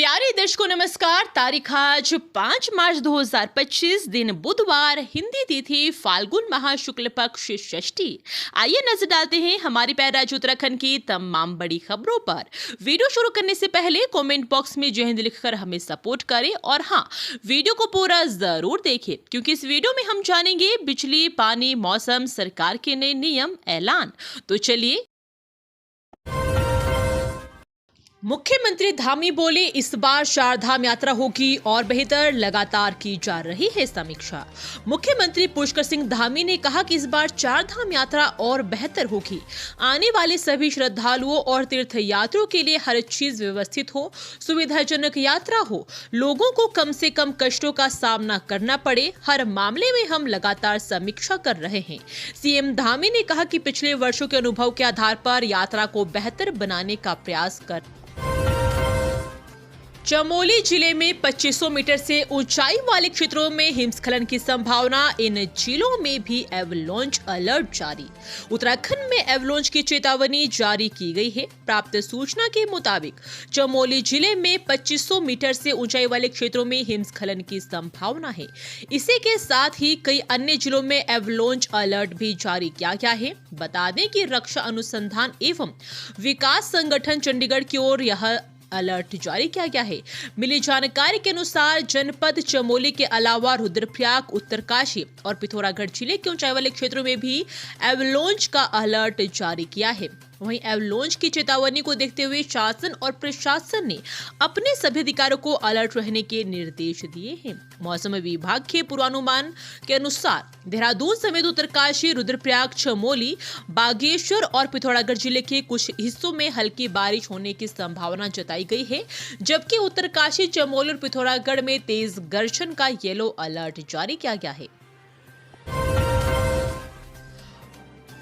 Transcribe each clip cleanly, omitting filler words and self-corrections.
प्यारे दर्शकों नमस्कार। तारीख आज 5 मार्च 2025 दिन बुधवार, हिंदी तिथि फाल्गुन माह शुक्ल पक्ष षष्ठी। आइए नजर डालते हैं हमारी प्यारे राज्य उत्तराखंड की तमाम बड़ी खबरों पर। वीडियो शुरू करने से पहले कमेंट बॉक्स में जय हिंद लिखकर हमें सपोर्ट करें और हाँ, वीडियो को पूरा जरूर देखें क्योंकि इस वीडियो में हम जानेंगे बिजली, पानी, मौसम, सरकार के नए नियम, ऐलान। तो चलिए। मुख्यमंत्री धामी बोले, इस बार चारधाम यात्रा होगी और बेहतर, लगातार की जा रही है समीक्षा। मुख्यमंत्री पुष्कर सिंह धामी ने कहा कि इस बार चारधाम यात्रा और बेहतर होगी। आने वाले सभी श्रद्धालुओं और तीर्थयात्रियों के लिए हर चीज व्यवस्थित हो, सुविधाजनक यात्रा हो, लोगों को कम से कम कष्टों का सामना करना पड़े, हर मामले में हम लगातार समीक्षा कर रहे हैं। सीएम धामी ने कहा कि पिछले वर्षों के अनुभव के आधार पर यात्रा को बेहतर बनाने का प्रयास कर। चमोली जिले में 2500 मीटर से ऊंचाई वाले क्षेत्रों में हिमस्खलन की संभावना, इन जिलों में भी एवलांच अलर्ट जारी। उत्तराखंड में एवलांच की चेतावनी जारी की गई है। प्राप्त सूचना के मुताबिक चमोली जिले में 2500 मीटर से ऊंचाई वाले क्षेत्रों में हिमस्खलन की संभावना है। इसी के साथ ही कई अन्य जिलों में एवलांच अलर्ट भी जारी किया गया है। बता दें कि रक्षा अनुसंधान एवं विकास संगठन चंडीगढ़ की ओर यह अलर्ट जारी किया गया है। मिली जानकारी के अनुसार जनपद चमोली के अलावा रुद्रप्रयाग, उत्तरकाशी और पिथौरागढ़ जिले के ऊंचाई वाले क्षेत्रों में भी एवलांच का अलर्ट जारी किया है। वहीं एवलांच की चेतावनी को देखते हुए शासन और प्रशासन ने अपने सभी अधिकारियों को अलर्ट रहने के निर्देश दिए हैं। मौसम विभाग के पूर्वानुमान के अनुसार देहरादून समेत उत्तरकाशी, रुद्रप्रयाग, चमोली, बागेश्वर और पिथौरागढ़ जिले के कुछ हिस्सों में हल्की बारिश होने की संभावना जताई गई है, जबकि उत्तरकाशी, चमोली और पिथौरागढ़ में तेज गर्जन का येलो अलर्ट जारी किया गया है।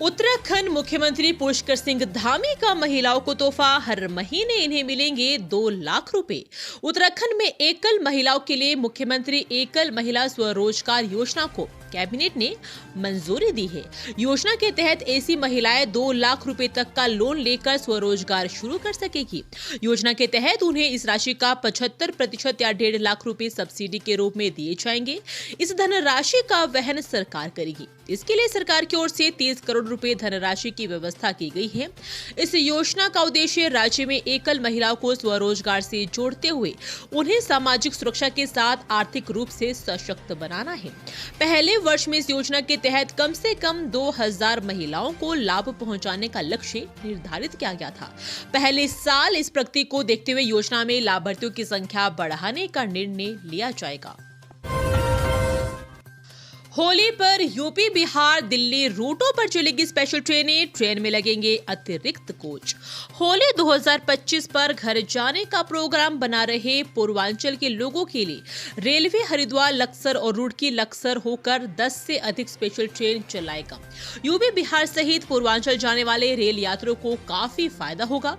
उत्तराखंड मुख्यमंत्री पुष्कर सिंह धामी का महिलाओं को तोहफा, हर महीने इन्हें मिलेंगे 2 लाख रुपए। उत्तराखंड में एकल महिलाओं के लिए मुख्यमंत्री एकल महिला स्वरोजगार योजना को कैबिनेट ने मंजूरी दी है। योजना के तहत ऐसी महिलाएं 2 लाख रुपए तक का लोन लेकर स्वरोजगार शुरू कर सकेगी। योजना के तहत उन्हें इस राशि का 75% या 1.5 लाख रुपए सब्सिडी के रूप में दिए जाएंगे। इस धनराशि का वहन सरकार करेगी। इसके लिए सरकार की ओर से 30 करोड़ रुपए धनराशि की व्यवस्था की गई है। इस योजना का उद्देश्य राज्य में एकल महिलाओं को स्वरोजगार से जोड़ते हुए उन्हें सामाजिक सुरक्षा के साथ आर्थिक रूप से सशक्त बनाना है। पहले वर्ष में इस योजना के तहत कम से कम 2000 महिलाओं को लाभ पहुंचाने का लक्ष्य निर्धारित किया गया था। पहले साल इस प्रगति को देखते हुए योजना में लाभार्थियों की संख्या बढ़ाने का निर्णय लिया जाएगा। होली पर यूपी, बिहार, दिल्ली रूटों पर चलेगी स्पेशल ट्रेनें, ट्रेन में लगेंगे अतिरिक्त कोच। होली 2025 पर घर जाने का प्रोग्राम बना रहे पूर्वांचल के लोगों के लिए रेलवे हरिद्वार, लक्सर और रुड़की लक्सर होकर 10 से अधिक स्पेशल ट्रेन चलाएगा। यूपी, बिहार सहित पूर्वांचल जाने वाले रेल यात्रियों को काफी फायदा होगा।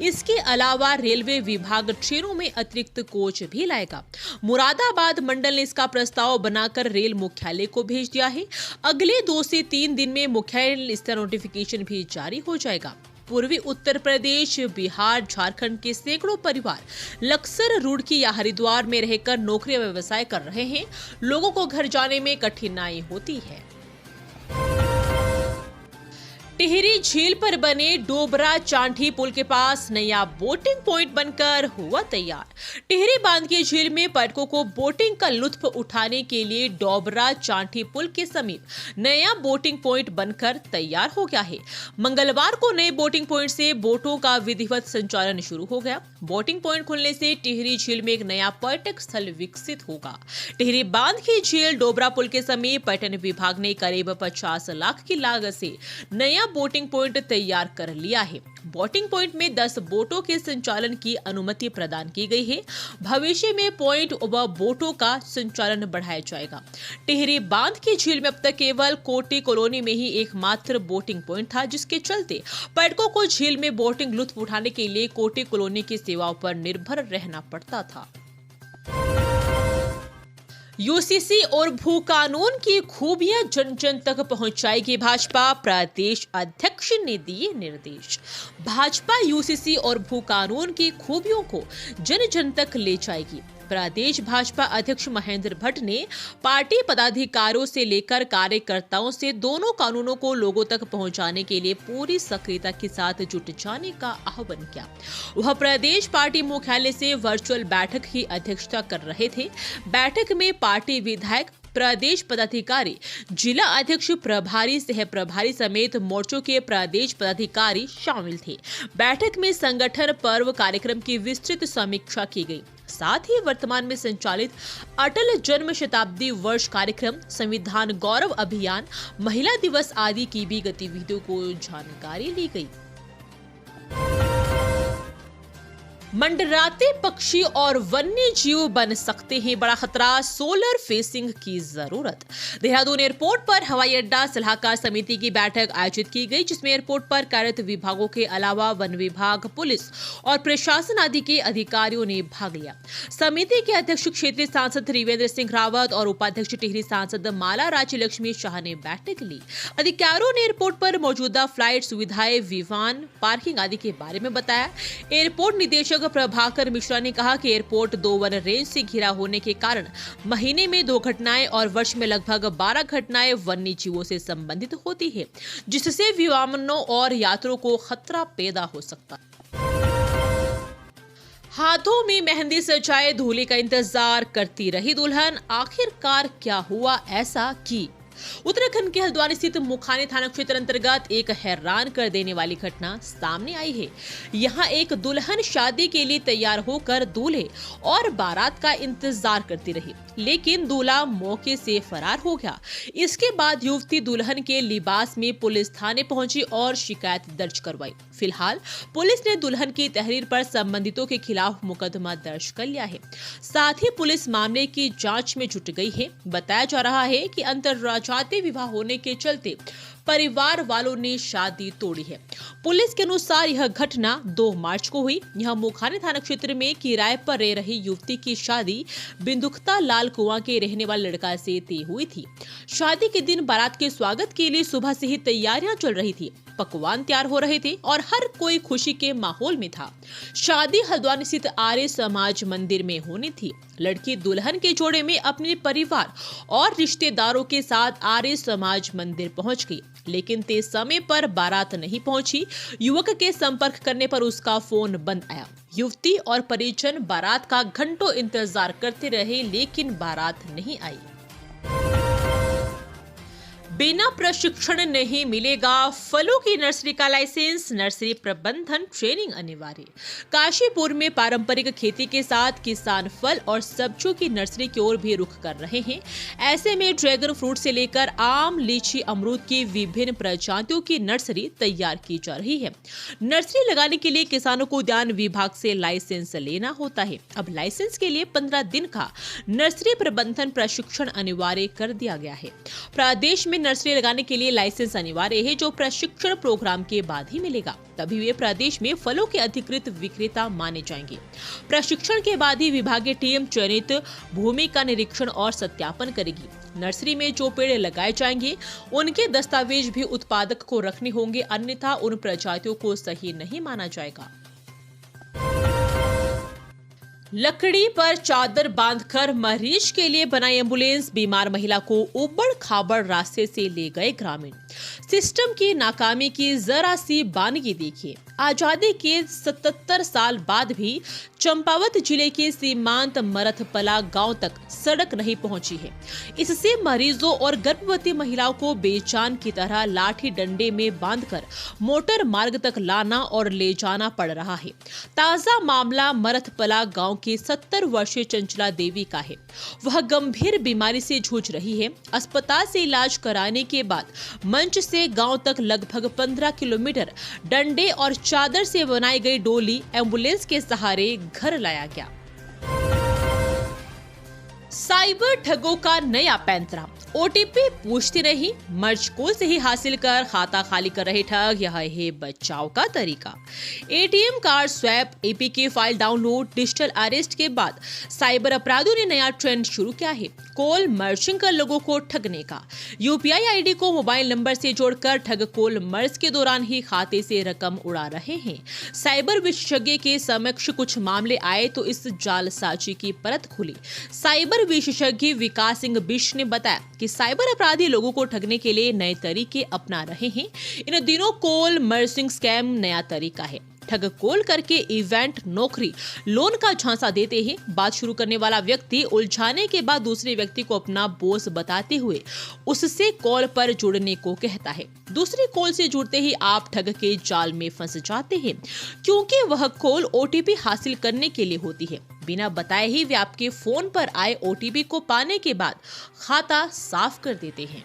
इसके अलावा रेलवे विभाग ट्रेनों में अतिरिक्त कोच भी लाएगा। मुरादाबाद मंडल ने इसका प्रस्ताव बनाकर रेल मुख्यालय को भेज दिया है। अगले 2 से 3 दिन में मुख्यालय इसका नोटिफिकेशन भी जारी हो जाएगा। पूर्वी उत्तर प्रदेश, बिहार, झारखंड के सैकड़ों परिवार लक्सर, रुड़की या हरिद्वार में रहकर नौकरी व्यवसाय कर रहे हैं। लोगों को घर जाने में कठिनाई होती है। टिहरी झील पर बने डोबरा चांठी पुल के पास नया बोटिंग पॉइंट बनकर हुआ तैयार। टिहरी बांध की झील में पर्यटकों को बोटिंग का लुत्फ उठाने के लिए डोबरा चांठी पुल के समीप नया बोटिंग पॉइंट बनकर तैयार हो गया है। मंगलवार को नए बोटिंग पॉइंट से बोटों का विधिवत संचालन शुरू हो गया। बोटिंग पॉइंट खुलने से टिहरी झील में एक नया पर्यटक स्थल विकसित होगा। टिहरी बांध की झील डोबरा पुल के समीप पर्यटन विभाग ने करीब 50 लाख की लागत से नया बोटिंग पॉइंट तैयार कर लिया है। बोटिंग पॉइंट में 10 बोटों के संचालन की अनुमति प्रदान की गई है। भविष्य में पॉइंट व बोटों का संचालन बढ़ाया जाएगा। टिहरी बांध की झील में अब तक केवल कोटी कॉलोनी में ही एकमात्र बोटिंग पॉइंट था, जिसके चलते पर्यटकों को झील में बोटिंग लुत्फ उठाने के लिए कोटी कॉलोनी की सेवाओं पर निर्भर रहना पड़ता था। यूसीसी और भू कानून की खूबियां जन जन तक पहुंचाएगी भाजपा, प्रदेश अध्यक्ष ने दिए निर्देश। भाजपा यूसीसी और भू कानून की खूबियों को जन जन तक ले जाएगी। प्रदेश भाजपा अध्यक्ष महेंद्र भट्ट ने पार्टी पदाधिकारियों से लेकर कार्यकर्ताओं से दोनों कानूनों को लोगों तक पहुंचाने के लिए पूरी सक्रियता के साथ जुट जाने का आह्वान किया। वह प्रदेश पार्टी मुख्यालय से वर्चुअल बैठक की अध्यक्षता कर रहे थे। बैठक में पार्टी विधायक, प्रदेश पदाधिकारी, जिला अध्यक्ष, प्रभारी, सह प्रभारी समेत मोर्चों के प्रदेश पदाधिकारी शामिल थे। बैठक में संगठन पर्व कार्यक्रम की विस्तृत समीक्षा की गई। साथ ही वर्तमान में संचालित अटल जन्म शताब्दी वर्ष कार्यक्रम, संविधान गौरव अभियान, महिला दिवस आदि की भी गतिविधियों को जानकारी ली गई। मंडराते पक्षी और वन्य जीव बन सकते हैं बड़ा खतरा, सोलर फेंसिंग की जरूरत। देहरादून एयरपोर्ट पर हवाई अड्डा सलाहकार समिति की बैठक आयोजित की गई, जिसमें एयरपोर्ट पर कार्यरत विभागों के अलावा वन विभाग, पुलिस और प्रशासन आदि के अधिकारियों ने भाग लिया। समिति के अध्यक्ष क्षेत्रीय सांसद त्रिवेंद्र सिंह रावत और उपाध्यक्ष टिहरी सांसद माला राज्य लक्ष्मी शाह ने बैठक ली। अधिकारियों ने एयरपोर्ट पर मौजूदा फ्लाइट सुविधाएं, विमान, पार्किंग आदि के बारे में बताया। एयरपोर्ट निदेशक प्रभाकर मिश्रा ने कहा कि एयरपोर्ट 2 वन रेंज से घिरा होने के कारण महीने में 2 घटनाएं और वर्ष में लगभग 12 घटनाएं वन्य जीवों से संबंधित होती है, जिससे विमानों और यात्रियों को खतरा पैदा हो सकता है। हाथों में मेहंदी सजाए दूल्हे का इंतजार करती रही दुल्हन, आखिरकार क्या हुआ ऐसा कि उत्तराखंड के हल्द्वानी स्थित मुखानी थाना क्षेत्र अंतर्गत एक हैरान कर देने वाली घटना सामने आई है। यहाँ एक दुल्हन शादी के लिए तैयार होकर दूल्हे और बारात का इंतजार करती रही, लेकिन दूल्हा मौके से फरार हो गया। इसके बाद युवती दुल्हन के लिबास में पुलिस थाने पहुंची और शिकायत दर्ज करवाई। फिलहाल पुलिस ने दुल्हन की तहरीर पर संबंधितों के खिलाफ मुकदमा दर्ज कर लिया है। साथ ही पुलिस मामले की जांच में जुट गई है। बताया जा रहा है कि अंतरराज्यीय विवाह होने के चलते परिवार वालों ने शादी तोड़ी है। पुलिस के अनुसार यह घटना 2 मार्च को हुई। यह मुखानी थाना क्षेत्र में किराए पर रह रही युवती की शादी बिंदुखता लाल कुआं के रहने वाले लड़का से तय हुई थी। शादी के दिन बारात के स्वागत के लिए सुबह से ही तैयारियां चल रही थी। पकवान तैयार हो रहे थे और हर कोई खुशी के माहौल में था। शादी हल्द्वानी स्थित आर्य समाज मंदिर में होनी थी। लड़की दुल्हन के जोड़े में अपने परिवार और रिश्तेदारों के साथ आर्य समाज मंदिर पहुंच गई, लेकिन तय समय पर बारात नहीं पहुंची। युवक के संपर्क करने पर उसका फोन बंद आया। युवती और परिजन बारात का घंटों इंतजार करते रहे, लेकिन बारात नहीं आई। बिना प्रशिक्षण नहीं मिलेगा फलों की नर्सरी का लाइसेंस, नर्सरी प्रबंधन ट्रेनिंग अनिवार्य। काशीपुर में पारंपरिक खेती के साथ किसान फल और सब्जियों की नर्सरी की ओर भी रुख कर रहे हैं। ऐसे में ड्रैगन फ्रूट से लेकर आम, लीची, अमरूद की विभिन्न प्रजातियों की नर्सरी तैयार की जा रही है। नर्सरी लगाने के लिए किसानों को उद्यान विभाग से लाइसेंस लेना होता है। अब लाइसेंस के लिए 15 दिन का नर्सरी प्रबंधन प्रशिक्षण अनिवार्य कर दिया गया है। प्रदेश में नर्सरी लगाने के लिए लाइसेंस अनिवार्य है, जो प्रशिक्षण प्रोग्राम के बाद ही मिलेगा। तभी वे प्रदेश में फलों के अधिकृत विक्रेता माने जाएंगे। प्रशिक्षण के बाद ही विभागीय टीम चयनित भूमि का निरीक्षण और सत्यापन करेगी। नर्सरी में जो पेड़ लगाए जाएंगे उनके दस्तावेज भी उत्पादक को रखने होंगे, अन्यथा उन प्रजातियों को सही नहीं माना जाएगा। लकड़ी पर चादर बांधकर मरीज के लिए बनाई एम्बुलेंस, बीमार महिला को उबड़ खाबड़ रास्ते से ले गए ग्रामीण। सिस्टम की नाकामी की जरा सी बानगी देखिए। आजादी के 77 साल बाद भी चंपावत जिले के सीमांत मरथपला गांव तक सड़क नहीं पहुंची है। इससे मरीजों और गर्भवती महिलाओं को बेजान की तरह लाठी डंडे में बांधकर मोटर मार्ग तक लाना और ले जाना पड़ रहा है। ताजा मामला मरथपला गांव की 70 वर्षीय चंचला देवी का है। वह गंभीर बीमारी से जूझ रही है। अस्पताल से इलाज कराने के बाद मंच से गांव तक लगभग 15 किलोमीटर डंडे और चादर से बनाई गई डोली एम्बुलेंस के सहारे घर लाया गया। साइबर ठगों का नया पैंतरा। ओटीपी पूछते नहीं, मर्ज कॉल से ही हासिल कर खाता खाली कर रहे ठग, यह है बचाव का तरीका। ATM card swipe, APK file download, digital arrest के बाद साइबर अपराधियों ने नया ट्रेंड शुरू किया है, कॉल मर्जिंग कर लोगों को ठगने का। यूपीआई आईडी को मोबाइल नंबर से जोड़कर ठग कॉल मर्ज के दौरान ही खाते से रकम उड़ा रहे हैं। साइबर विशेषज्ञ के समक्ष कुछ मामले आए तो इस जालसाजी की परत खुली। साइबर विशेषज्ञ विकास सिंह बिश ने बताया कि साइबर अपराधी लोगों को ठगने के लिए नए तरीके अपना रहे हैं। इन दिनों कॉल मर्जिंग स्कैम नया तरीका है। ठग कॉल करके इवेंट, नौकरी, लोन का झांसा देते हैं। बात शुरू करने वाला व्यक्ति उलझाने के बाद दूसरे व्यक्ति को अपना बॉस बताते हुए उससे कॉल पर जुड़ने को कहता है। दूसरी कॉल से जुड़ते ही आप ठग के जाल में फंस जाते हैं, क्योंकि वह कॉल ओटीपी हासिल करने के लिए होती है। बिना बताए ही वे आपके फोन पर आए ओटीपी को पाने के बाद खाता साफ कर देते हैं।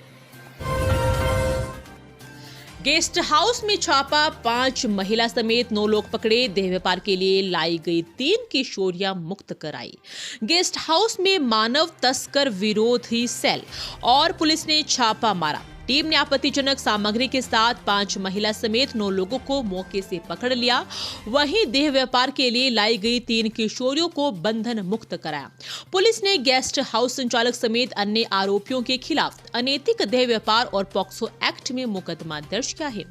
गेस्ट हाउस में छापा, 5 महिला समेत 9 लोग पकड़े। देह व्यापार के लिए लाई गई 3 किशोरियां मुक्त कराई। गेस्ट हाउस में मानव तस्कर विरोधी सेल और पुलिस ने छापा मारा। टीम ने आपत्तिजनक सामग्री के साथ 5 महिला समेत 9 लोगों को मौके से पकड़ लिया। वहीं देह व्यापार के लिए लाई गई 3 किशोरियों को बंधन मुक्त कराया। पुलिस ने गेस्ट हाउस संचालक समेत अन्य आरोपियों के खिलाफ अनैतिक देह व्यापार और पॉक्सो एक्ट में मुकदमा दर्ज किया है।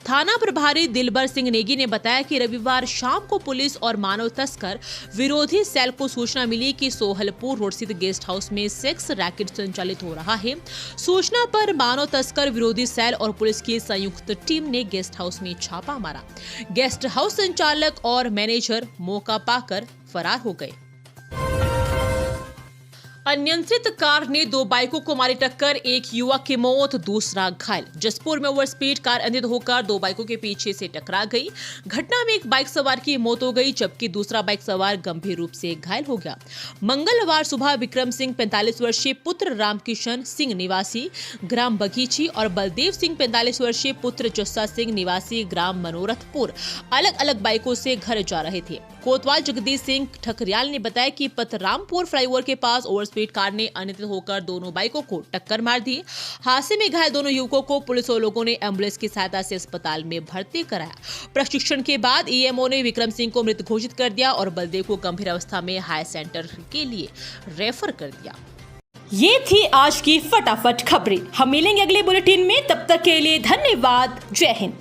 थाना प्रभारी दिलबर सिंह नेगी ने बताया कि रविवार शाम को पुलिस और मानव तस्कर विरोधी सेल को सूचना मिली कि सोहलपुर रोड स्थित गेस्ट हाउस में सेक्स रैकेट संचालित हो रहा है। सूचना पर मानव तस्कर विरोधी सेल और पुलिस की संयुक्त टीम ने गेस्ट हाउस में छापा मारा। गेस्ट हाउस संचालक और मैनेजर मौका पाकर फरार हो गए। अनियंत्रित कार ने 2 बाइकों को मारी टक्कर, एक युवक की मौत, दूसरा घायल। जसपुर में ओवर स्पीड कार अनियंत्रित होकर 2 बाइकों के पीछे से टकरा गई। घटना में एक बाइक सवार की मौत हो गई, जबकि दूसरा बाइक सवार गंभीर रूप से घायल हो गया। मंगलवार सुबह विक्रम सिंह 45 वर्षीय पुत्र रामकिशन सिंह निवासी ग्राम बगीची और बलदेव सिंह 45 वर्षीय पुत्र जस्सा सिंह निवासी ग्राम मनोरथपुर अलग अलग बाइकों से घर जा रहे थे। कोतवाल जगदीश सिंह ठकरियाल ने बताया कि पतरामपुर फ्लाईओवर के पास ओवर स्पीड कार ने अनियंत्रित होकर दोनों बाइकों को टक्कर मार दी। हादसे में घायल दोनों युवकों को पुलिस और लोगों ने एम्बुलेंस की सहायता से अस्पताल में भर्ती कराया। प्रशिक्षण के बाद ईएमओ ने विक्रम सिंह को मृत घोषित कर दिया और बलदेव को गंभीर अवस्था में हाई सेंटर के लिए रेफर कर दिया। ये थी आज की फटाफट खबरें। हम मिलेंगे अगले बुलेटिन में, तब तक के लिए धन्यवाद। जय हिंद।